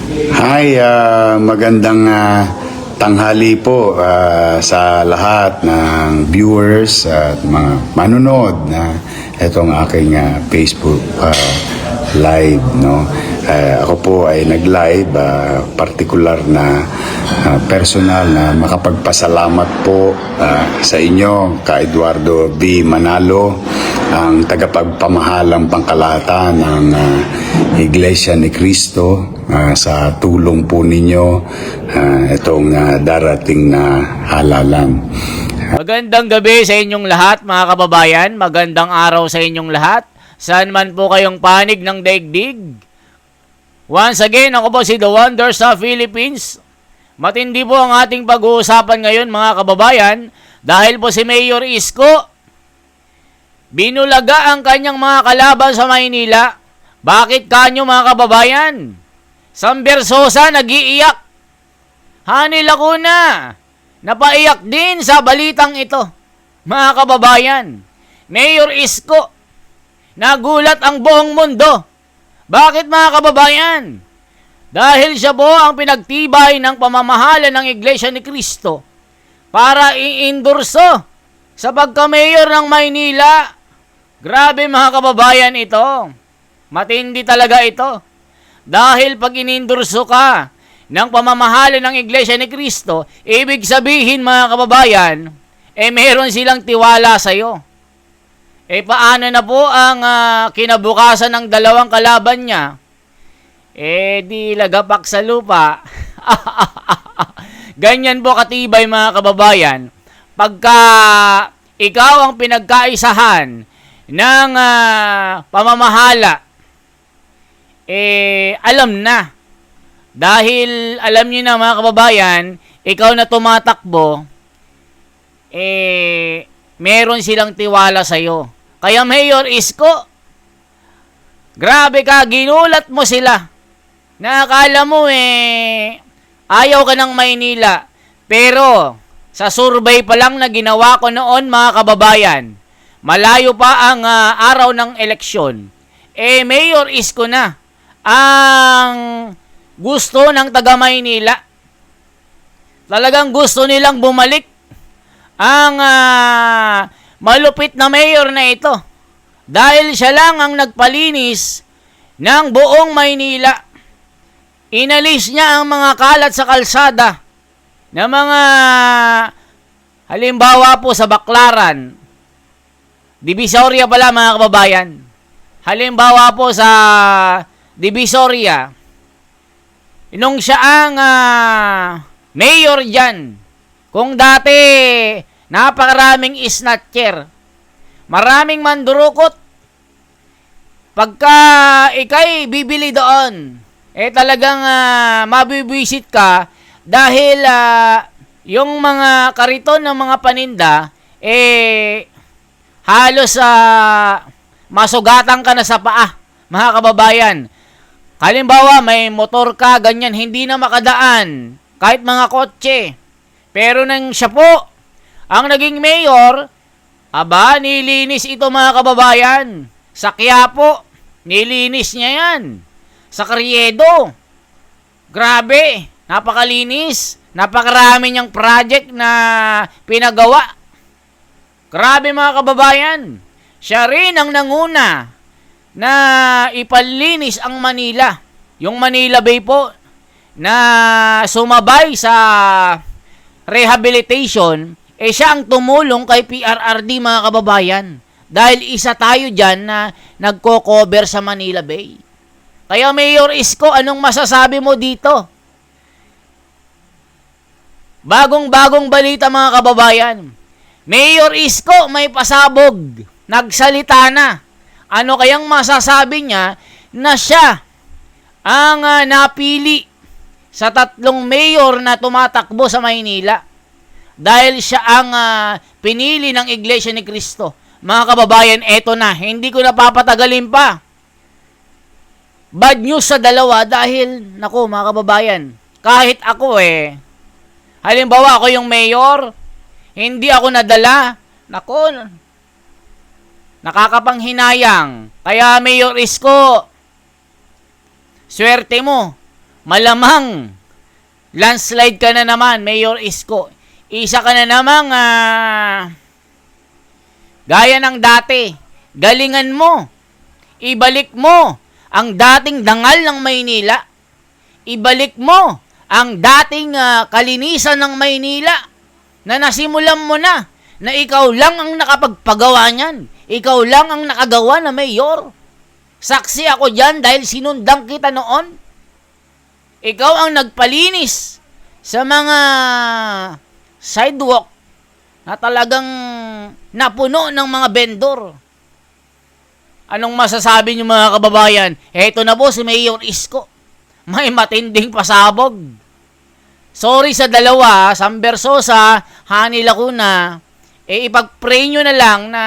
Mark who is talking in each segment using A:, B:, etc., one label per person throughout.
A: Hi, magandang tanghali po sa lahat ng viewers at mga manonood na itong aking Facebook live, no. Ako po ay nag-live, particular na personal na makapagpasalamat po sa inyo, ka Eduardo B. Manalo, ang tagapagpamahalang pangkalahatan ng Iglesia ni Cristo, sa tulong po ninyo itong darating na halalan.
B: Magandang gabi sa inyong lahat, mga kababayan. Magandang araw sa inyong lahat. Saan man po kayong panig ng daigdig. Once again, ako po si The Wonder sa Philippines. Matindi po ang ating pag-uusapan ngayon, mga kababayan, dahil po si Mayor Isko binulaga ang kanyang mga kalaban sa Maynila. Bakit kanyo, mga kababayan? Samber Sosa nag-iiyak. Hani Lacuna napaiyak din sa balitang ito. Mga kababayan, Mayor Isko, nagulat ang buong mundo. Bakit, mga kababayan? Dahil siya po ang pinagtibay ng pamamahala ng Iglesia ni Cristo para i-endorso sa pagka-mayor ng Maynila. Grabe, mga kababayan, ito. Matindi talaga ito. Dahil pag inendorso ka ng pamamahala ng Iglesia ni Cristo, ibig sabihin, mga kababayan, meron silang tiwala sa iyo. Paano na po ang kinabukasan ng dalawang kalaban niya? Di lagapak sa lupa. Ganyan po katibay, mga kababayan. Pagka ikaw ang pinagkaisahan ng pamamahala, alam na. Dahil alam niyo na, mga kababayan, ikaw na tumatakbo, meron silang tiwala sa iyo. Kaya Mayor Isko, grabe ka, ginulat mo sila. Nakakala mo ayaw ka ng Maynila. Pero sa survey pa lang na ginawa ko noon, mga kababayan, malayo pa ang araw ng eleksyon, Mayor Isko na ang gusto ng taga Maynila. Talagang gusto nilang bumalik ang malupit na mayor na ito. Dahil siya lang ang nagpalinis ng buong Maynila. Inalis niya ang mga kalat sa kalsada na mga, halimbawa po sa Baclaran, Divisoria pala, mga kababayan. Halimbawa po sa Divisoria, nung siya ang mayor dyan, kung dati napakaraming snatcher, maraming mandurukot, pagka ikay bibili doon, talagang mabibwisit ka dahil yung mga kariton ng mga paninda, halos masugatan ka na sa paa, mga kababayan. Halimbawa, may motor ka, ganyan, hindi na makadaan, kahit mga kotse. Pero nang siya po ang naging mayor, nilinis ito, mga kababayan. Sa Quiapo, nilinis niya yan. Sa Carriedo, grabe, napakalinis. Napakarami niyang project na pinagawa. Grabe, mga kababayan. Siya rin ang nanguna na ipalinis ang Manila. Yung Manila Bay po na sumabay sa rehabilitation, siya ang tumulong kay PRRD, mga kababayan. Dahil isa tayo dyan na nagko-cover sa Manila Bay. Kaya Mayor Isko, anong masasabi mo dito? Bagong-bagong balita, mga kababayan. Mayor Isko may pasabog. Nagsalita na. Ano kayang masasabi niya na siya ang napili sa tatlong mayor na tumatakbo sa Maynila? Dahil siya ang pinili ng Iglesia ni Cristo. Mga kababayan, eto na. Hindi ko napapatagalin pa. Bad news sa dalawa dahil, naku, mga kababayan, kahit ako halimbawa ako yung mayor, hindi ako nadala, naku, nakakapanghinayang. Kaya Mayor Isko, swerte mo. malamang landslide ka na naman, Mayor Isko. Isa ka na namang gaya ng dati. Galingan mo. Ibalik mo ang dating dangal ng Maynila. Ibalik mo ang dating kalinisan ng Maynila na nasimulan mo na ikaw lang ang nakapagpagawa niyan. Ikaw lang ang nakagawa na mayor. Saksi ako dyan dahil sinundan kita noon. Ikaw ang nagpalinis sa mga sidewalk na talagang napuno ng mga vendor. Anong masasabi niyo mga kababayan? Eto na po si Mayor Isko. May matinding pasabog. Sorry sa dalawa, Sam Versosa, Hani Lacuna. Ipag-pray nyo na lang na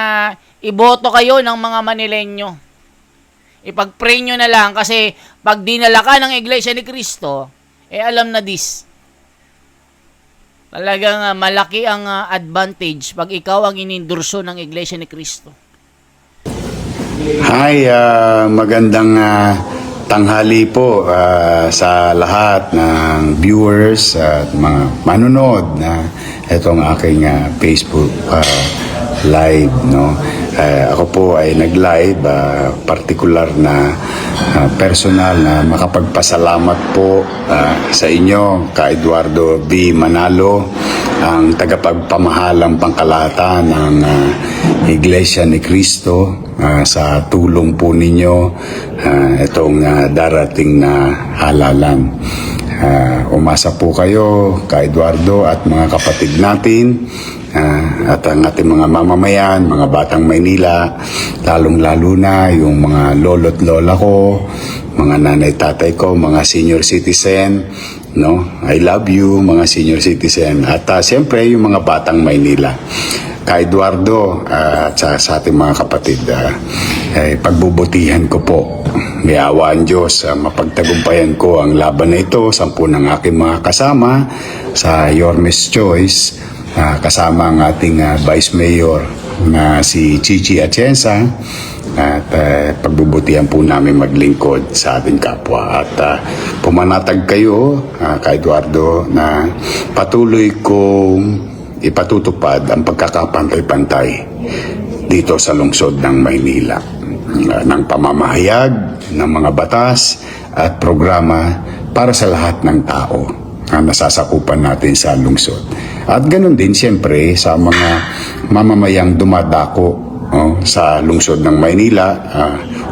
B: iboto kayo ng mga Manileño. Ipag-pray nyo na lang kasi pag dinala ka ng Iglesia ni Cristo, alam na this. Talagang malaki ang advantage pag ikaw ang inindurso ng Iglesia ni Cristo.
A: Hi, magandang tanghali po sa lahat ng viewers at mga manonood na itong aking Facebook live, no. Ako po ay nag-live particular na personal na makapagpasalamat po sa inyo, ka Eduardo B. Manalo, ang tagapagpamahalang pangkalahatan ng Iglesia ni Cristo, sa tulong po ninyo itong darating na halalan. Umasa po kayo, ka Eduardo at mga kapatid natin, at ang ating mga mamamayan, mga batang Maynila, lalong-lalo na yung mga lolo't lola ko, mga nanay-tatay ko, mga senior citizen, no? I love you, mga senior citizen. At siyempre, yung mga batang Maynila. Ka Eduardo at sa ating mga kapatid, pagbubutihan ko po. May awa ang Diyos, mapagtagumpayan ko ang laban na ito. 10 ng aking mga kasama sa Yormes Choice, kasama ang ating Vice Mayor na si Chichi Atienza, at pagbubutihan po namin maglingkod sa ating kapwa. At pumanatag kayo, ka Eduardo, na patuloy kong ipatutupad ang pagkakapantay-pantay dito sa lungsod ng Maynila, ng pamamahayag ng mga batas at programa para sa lahat ng tao na nasasakupan natin sa lungsod. At ganoon din siyempre sa mga mamamayang dumadako sa lungsod ng Maynila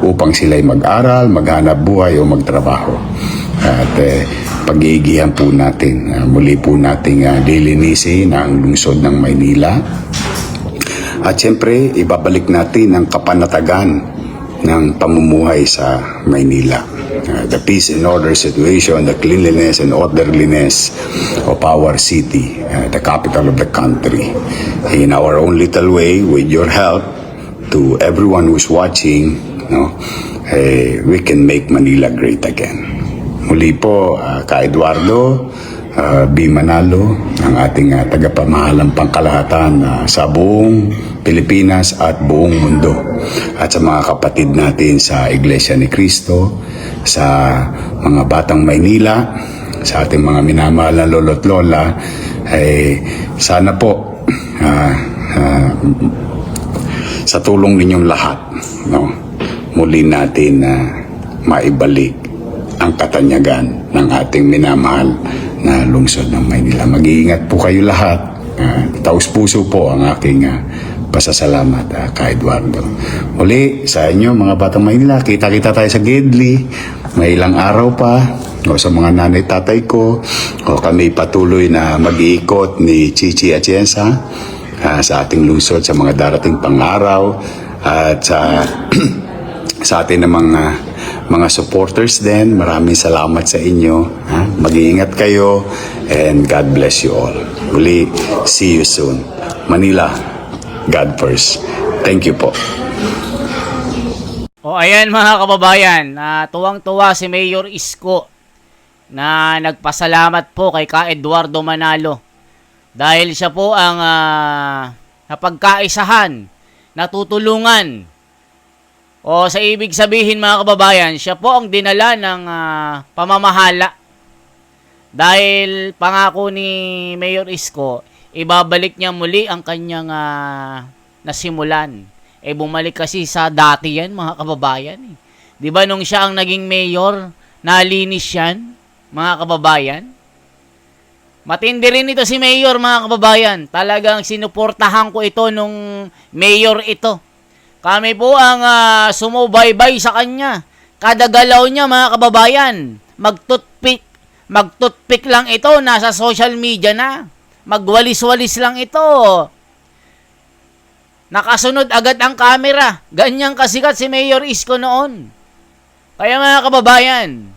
A: upang sila'y mag-aral, maghanap buhay o magtrabaho. At pag-iigihan po natin, muli po nating lilinisin ang lungsod ng Maynila. At siyempre, ibabalik natin ang kapanatagan ng pamumuhay sa Maynila. The peace and order situation, the cleanliness and orderliness of our city, the capital of the country. In our own little way, with your help, to everyone who's watching, we can make Manila great again. Muli po, ka Eduardo B. Manalo, ang ating tagapamahalang pangkalahatan sa buong Pilipinas at buong mundo. At sa mga kapatid natin sa Iglesia ni Cristo, sa mga batang Maynila, sa ating mga minamahal na lolo't lola, ay sana po sa tulong ninyong lahat, muli natin maibalik ang katanyagan ng ating minamahal na lungsod ng Maynila. Mag-iingat po kayo lahat. Taus-puso po ang aking pasasalamat, ka Eduardo. Muli, sa inyo mga batang Maynila, kita-kita tayo sa Gedli. May ilang araw pa, o sa mga nanay-tatay ko, o kami patuloy na mag-iikot ni Chichi Atienza sa ating lungsod sa mga darating pang-araw, at sa atin namang mga supporters din. Maraming salamat sa inyo. Mag-iingat kayo and God bless you all. Muli, see you soon. Manila, God first. Thank you po.
B: O ayan mga kababayan, tuwang-tuwa si Mayor Isko na nagpasalamat po kay Ka Eduardo Manalo dahil siya po ang napagkaisahan, natutulungan. O sa ibig sabihin mga kababayan, siya po ang dinala ng pamamahala Dahil pangako ni Mayor Isko, ibabalik niya muli ang kanyang nasimulan. Bumalik kasi sa dati yan, mga kababayan. Di ba nung siya ang naging mayor, nalinis yan, mga kababayan? Matindi rin ito si Mayor, mga kababayan. Talagang sinuportahan ko ito nung Mayor ito. Kami po ang sumubaybay sa kanya. Kada galaw niya, mga kababayan, magtutpik lang ito, nasa social media na. Magwalis-walis lang ito. Nakasunod agad ang camera. Ganyang kasikat si Mayor Isko noon. Kaya mga kababayan,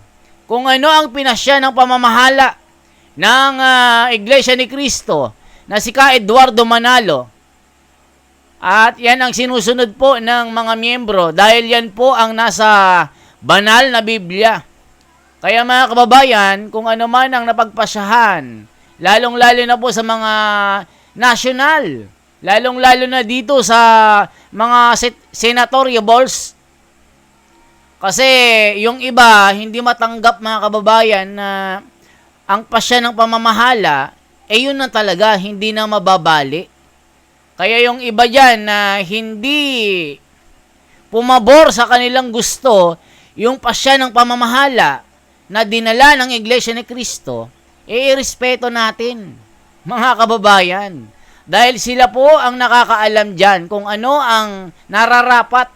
B: kung ano ang pinasya ng pamamahala ng Iglesia ni Cristo na si Ka Eduardo Manalo, at yan ang sinusunod po ng mga miyembro dahil yan po ang nasa banal na Biblia. Kaya mga kababayan, kung ano man ang napagpasyahan, lalong-lalo na po sa mga national, lalong-lalo na dito sa mga senatorial balls. Kasi yung iba, hindi matanggap mga kababayan na ang pasya ng pamamahala, yun na talaga, hindi na mababali. Kaya yung iba dyan na hindi pumabor sa kanilang gusto, yung pasya ng pamamahala na dinala ng Iglesia ni Cristo, irespeto natin, mga kababayan. Dahil sila po ang nakakaalam dyan kung ano ang nararapat.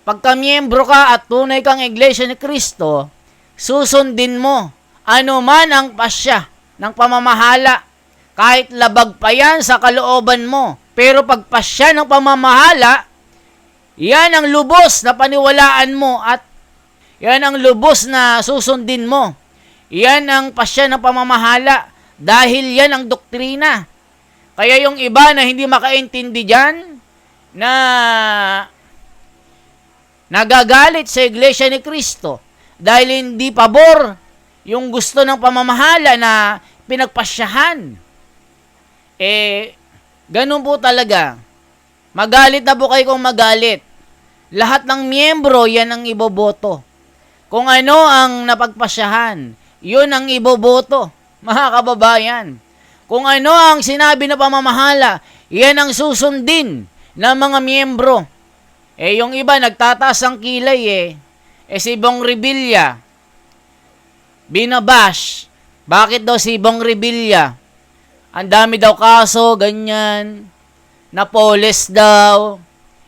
B: Pagka miyembro ka at tunay kang Iglesia ni Cristo, susundin mo ano man ang pasya ng pamamahala. Kahit labag pa yan sa kalooban mo. Pero pag pasya ng pamamahala, yan ang lubos na paniwalaan mo at yan ang lubos na susundin mo. Yan ang pasya ng pamamahala dahil yan ang doktrina. Kaya yung iba na hindi makaintindi dyan, na nagagalit sa Iglesia ni Cristo dahil hindi pabor yung gusto ng pamamahala na pinagpasyahan. Ganun po talaga. Magalit na po kayo kung magalit. Lahat ng miyembro, yan ang iboboto. Kung ano ang napagpasyahan, yun ang iboboto, mga kababayan. Kung ano ang sinabi na pamamahala, yan ang susundin ng mga miyembro. Yung iba nagtataas ang kilay si Bong Revilla, binabash. Bakit daw si Bong Revilla? Ang dami daw kaso, ganyan. Napoles daw.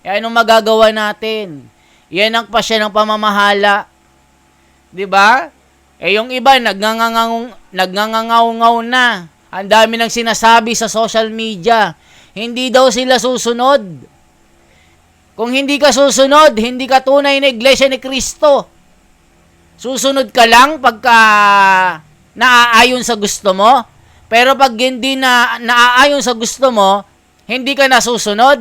B: Anong magagawa natin? Yan ang pasya ng pamamahala. 'Di ba? Yung iba nagngangangaw na. Ang dami nang sinasabi sa social media. Hindi daw sila susunod. Kung hindi ka susunod, hindi ka tunay na Iglesia ni Cristo. Susunod ka lang pagka naaayon sa gusto mo. Pero pag hindi na naaayon sa gusto mo, hindi ka nasusunod.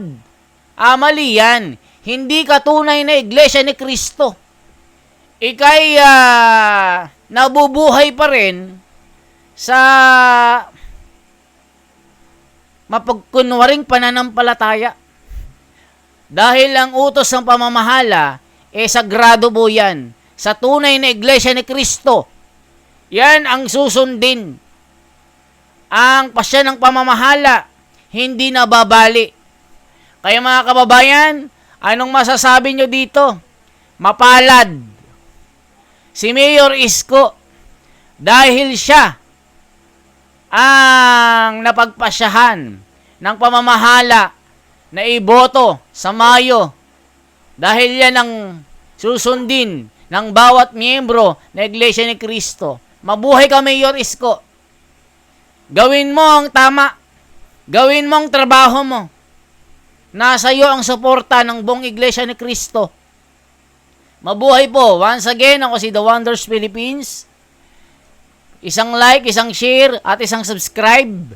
B: Mali yan. Hindi ka tunay na Iglesia ni Cristo. Ika'y nabubuhay pa rin sa mapagkunwaring pananampalataya. Dahil ang utos ng pamamahala, sagrado po yan. Sa tunay na Iglesia ni Cristo, yan ang susundin. Ang pasya ng pamamahala, hindi nababali. Kaya mga kababayan, anong masasabi nyo dito? Mapalad si Mayor Isko dahil siya ang napagpasyahan ng pamamahala na iboto sa Mayo dahil yan ang susundin ng bawat miyembro na Iglesia ni Cristo. Mabuhay ka, Mayor Isko. Gawin mo ang tama. Gawin mo ang trabaho mo. Nasa iyo ang suporta ng buong Iglesia ni Cristo. Mabuhay po. Once again, ako si The Wonders Philippines. Isang like, isang share, at isang subscribe.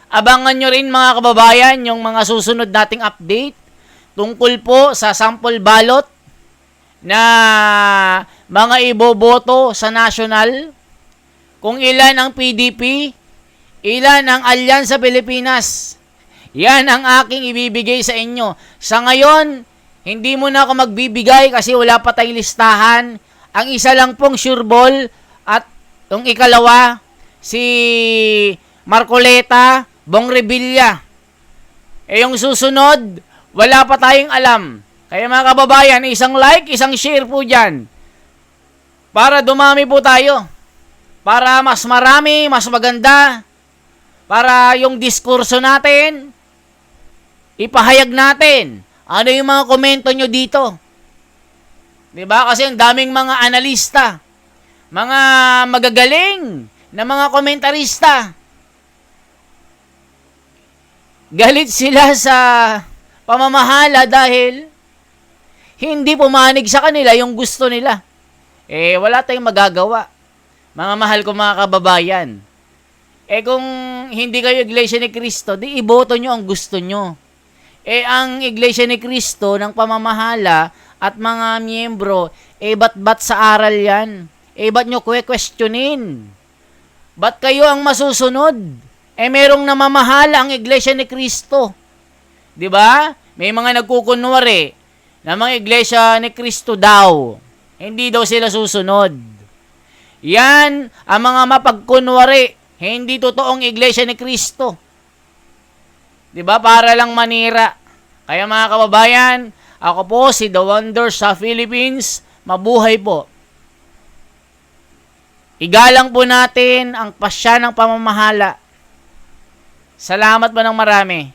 B: Abangan nyo rin mga kababayan yung mga susunod nating update tungkol po sa sample ballot na mga iboboto sa national. Kung ilan ang PDP, ilan ang Alyansa Pilipinas. Yan ang aking ibibigay sa inyo. Sa ngayon, hindi mo na ako magbibigay kasi wala pa tayong listahan. Ang isa lang pong sure ball at yung ikalawa, si Marcoleta, Bong Revilla. Yung susunod, wala pa tayong alam. Kaya mga kababayan, isang like, isang share po dyan. Para dumami po tayo. Para mas marami, mas maganda. Para yung diskurso natin, ipahayag natin. Ano yung mga komento nyo dito? Diba? Kasi ang daming mga analista, mga magagaling na mga komentarista. Galit sila sa pamamahala dahil hindi pumanig sa kanila yung gusto nila. Wala tayong magagawa. Mga mahal ko mga kababayan. Kung hindi kayo Iglesia ni Cristo, di iboto nyo ang gusto nyo. Ang Iglesia ni Cristo ng pamamahala at mga miyembro, ba't sa aral yan? Ba't nyo questionin? Ba't kayo ang masusunod? Merong namamahala ang Iglesia ni Cristo. Di ba? May mga nagkukunwari na mga Iglesia ni Cristo daw. Hindi daw sila susunod. Yan ang mga mapagkunwari. Hindi totoong Iglesia ni Cristo. Di ba? Para lang manira. Kaya mga kababayan, ako po si The Wonder sa Philippines. Mabuhay po. Igalang po natin ang pasya ng pamamahala. Salamat po ng marami.